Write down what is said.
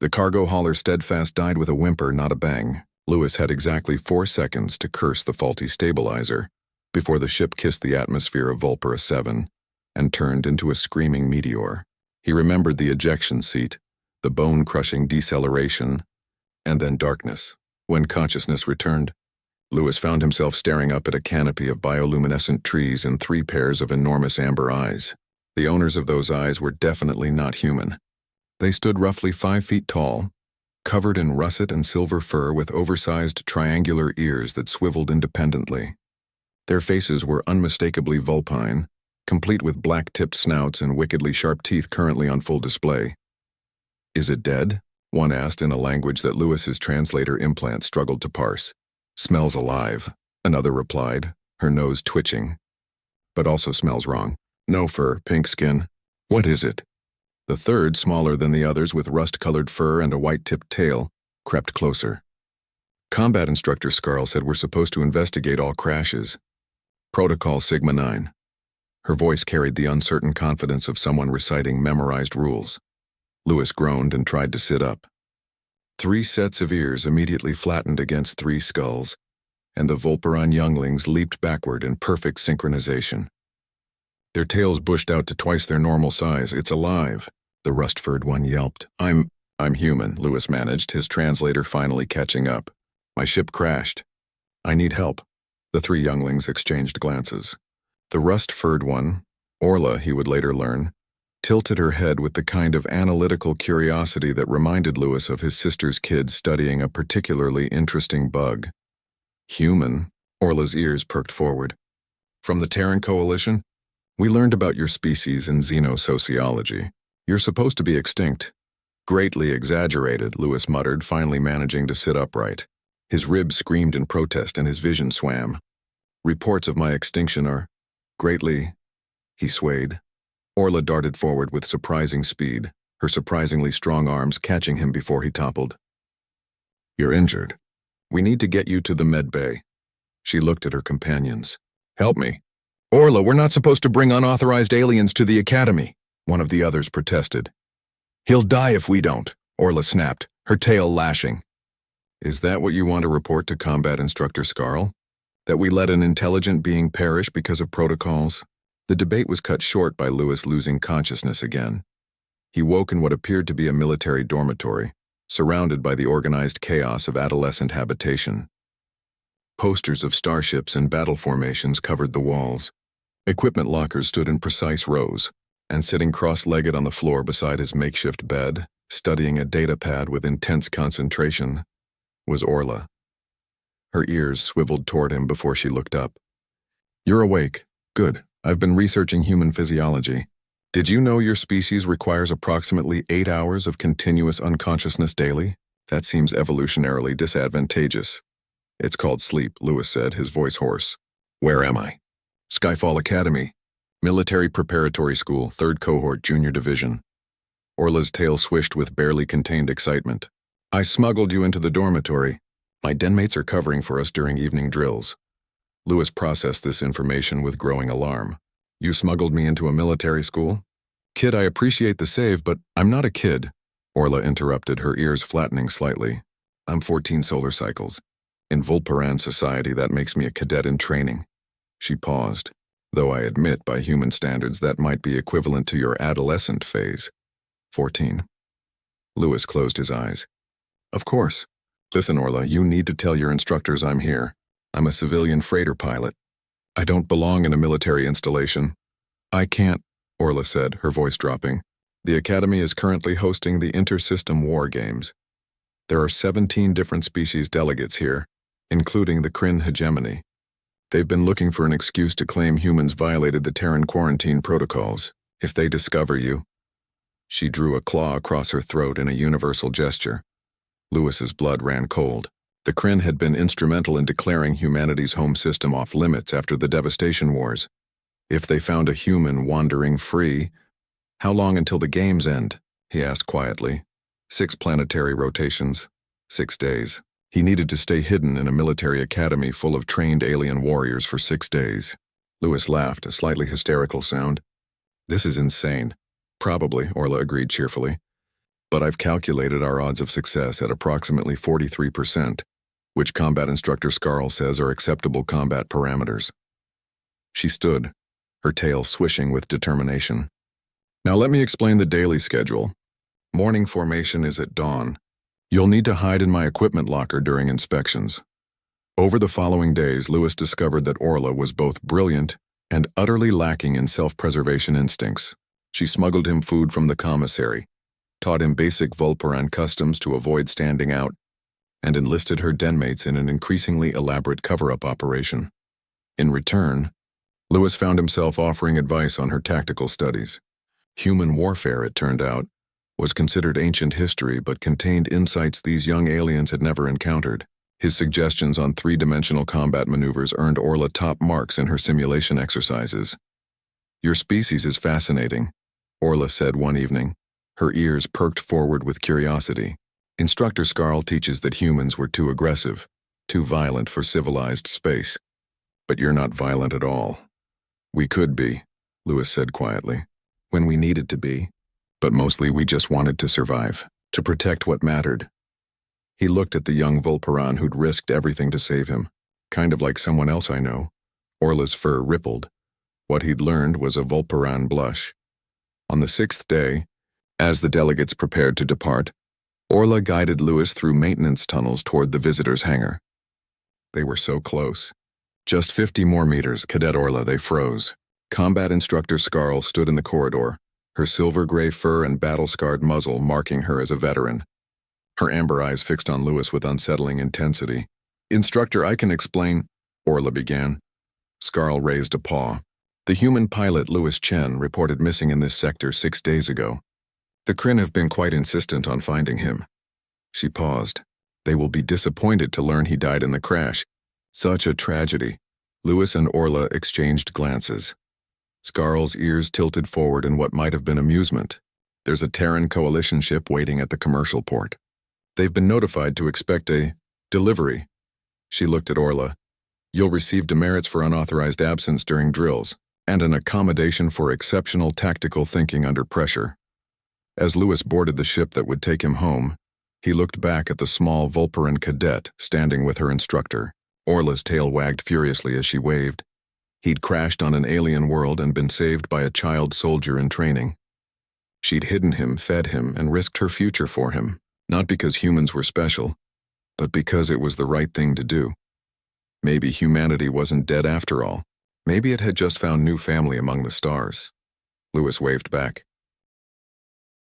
The cargo hauler Steadfast died with a whimper, not a bang. Lewis had exactly 4 seconds to curse the faulty stabilizer before the ship kissed the atmosphere of Vulpera 7 and turned into a screaming meteor. He remembered the ejection seat, the bone-crushing deceleration, and then darkness. When consciousness returned, Lewis found himself staring up at a canopy of bioluminescent trees and 3 pairs of enormous amber eyes. The owners of those eyes were definitely not human. They stood roughly 5 feet tall, covered in russet and silver fur with oversized triangular ears that swiveled independently. Their faces were unmistakably vulpine, complete with black-tipped snouts and wickedly sharp teeth currently on full display. "Is it dead?" one asked in a language that Lewis's translator implant struggled to parse. "Smells alive," another replied, her nose twitching. "But also smells wrong. No fur, pink skin. What is it?" The third, smaller than the others with rust-colored fur and a white-tipped tail, crept closer. "Combat Instructor Scarl said we're supposed to investigate all crashes. Protocol Sigma 9. Her voice carried the uncertain confidence of someone reciting memorized rules. Lewis groaned and tried to sit up. 3 sets of ears immediately flattened against 3 skulls, and the Vulperon younglings leaped backward in perfect synchronization. Their tails bushed out to twice their normal size. "It's alive," the rust-furred one yelped. I'm human," Lewis managed, his translator finally catching up. "My ship crashed. I need help." The 3 younglings exchanged glances. The rust-furred one, Orla he would later learn, tilted her head with the kind of analytical curiosity that reminded Lewis of his sister's kids studying a particularly interesting bug. "Human?" Orla's ears perked forward. "From the Terran Coalition? We learned about your species in xenosociology. You're supposed to be extinct." "Greatly exaggerated," Lewis muttered, finally managing to sit upright. His ribs screamed in protest and his vision swam. "Reports of my extinction are greatly..." He swayed. Orla darted forward with surprising speed, her surprisingly strong arms catching him before he toppled. "You're injured. We need to get you to the med bay." She looked at her companions. "Help me." "Orla, we're not supposed to bring unauthorized aliens to the academy," one of the others protested. "He'll die if we don't," Orla snapped, her tail lashing. "Is that what you want to report to Combat Instructor Scarl? That we let an intelligent being perish because of protocols?" The debate was cut short by Lewis losing consciousness again. He woke in what appeared to be a military dormitory, surrounded by the organized chaos of adolescent habitation. Posters of starships and battle formations covered the walls. Equipment lockers stood in precise rows, and sitting cross-legged on the floor beside his makeshift bed, studying a data pad with intense concentration, was Orla. Her ears swiveled toward him before she looked up. "You're awake. Good. I've been researching human physiology. Did you know your species requires approximately 8 hours of continuous unconsciousness daily? That seems evolutionarily disadvantageous." "It's called sleep," Lewis said, his voice hoarse. "Where am I?" "Skyfall Academy. Military Preparatory School, 3rd Cohort, Junior Division." Orla's tail swished with barely contained excitement. "I smuggled you into the dormitory. My denmates are covering for us during evening drills." Lewis processed this information with growing alarm. "You smuggled me into a military school?" "Kid, I appreciate the save, but I'm not a kid," Orla interrupted, her ears flattening slightly. "I'm 14 solar cycles. In Vulperan society, that makes me a cadet in training." She paused, though I admit by human standards that might be equivalent to your adolescent phase. 14. Lewis closed his eyes. "Of course. Listen, Orla, you need to tell your instructors I'm here. I'm a civilian freighter pilot. I don't belong in a military installation." "I can't," Orla said, her voice dropping. "The Academy is currently hosting the Inter-System War Games. There are 17 different species delegates here, including the Kryn hegemony. They've been looking for an excuse to claim humans violated the Terran quarantine protocols. If they discover you..." She drew a claw across her throat in a universal gesture. Lewis's blood ran cold. The Kryn had been instrumental in declaring humanity's home system off limits after the devastation wars. If they found a human wandering free... "How long until the games end?" he asked quietly. 6 planetary rotations. 6 days. He needed to stay hidden in a military academy full of trained alien warriors for 6 days. Lewis laughed, a slightly hysterical sound. "This is insane." "Probably," Orla agreed cheerfully. but I've calculated our odds of success at approximately 43%, which combat instructor Scarl says are acceptable combat parameters. She stood, her tail swishing with determination. Now let me explain the daily schedule. Morning formation is at dawn. You'll need to hide in my equipment locker during inspections. Over the following days, Lewis discovered that Orla was both brilliant and utterly lacking in self-preservation instincts. She smuggled him food from the commissary, taught him basic Vulperan customs to avoid standing out, and enlisted her denmates in an increasingly elaborate cover-up operation. In return, Lewis found himself offering advice on her tactical studies. Human warfare, it turned out, was considered ancient history but contained insights these young aliens had never encountered. His suggestions on three-dimensional combat maneuvers earned Orla top marks in her simulation exercises. "Your species is fascinating," Orla said one evening, her ears perked forward with curiosity. "Instructor Scarl teaches that humans were too aggressive, too violent for civilized space. But you're not violent at all." "We could be," Lewis said quietly, "when we needed to be. But mostly we just wanted to survive, to protect what mattered." He looked at the young Vulperan who'd risked everything to save him, kind of like someone else I know. Orla's fur rippled. What he'd learned was a Vulperan blush. On the 6th day, as the delegates prepared to depart, Orla guided Lewis through maintenance tunnels toward the visitors' hangar. They were so close. Just 50 more meters, Cadet Orla, they froze. Combat instructor Scarl stood in the corridor, her silver-gray fur and battle-scarred muzzle marking her as a veteran. Her amber eyes fixed on Lewis with unsettling intensity. "Instructor, I can explain," Orla began. Scarl raised a paw. "The human pilot Louis Chen reported missing in this sector 6 days ago. The Kryn have been quite insistent on finding him." She paused. "They will be disappointed to learn he died in the crash. Such a tragedy." Lewis and Orla exchanged glances. Scarl's ears tilted forward in what might have been amusement. "There's a Terran coalition ship waiting at the commercial port. They've been notified to expect a delivery." She looked at Orla. "You'll receive demerits for unauthorized absence during drills, and an accommodation for exceptional tactical thinking under pressure." As Lewis boarded the ship that would take him home, he looked back at the small Vulperan cadet standing with her instructor. Orla's tail wagged furiously as she waved. He'd crashed on an alien world and been saved by a child soldier in training. She'd hidden him, fed him, and risked her future for him, not because humans were special, but because it was the right thing to do. Maybe humanity wasn't dead after all. Maybe it had just found new family among the stars. Lewis waved back.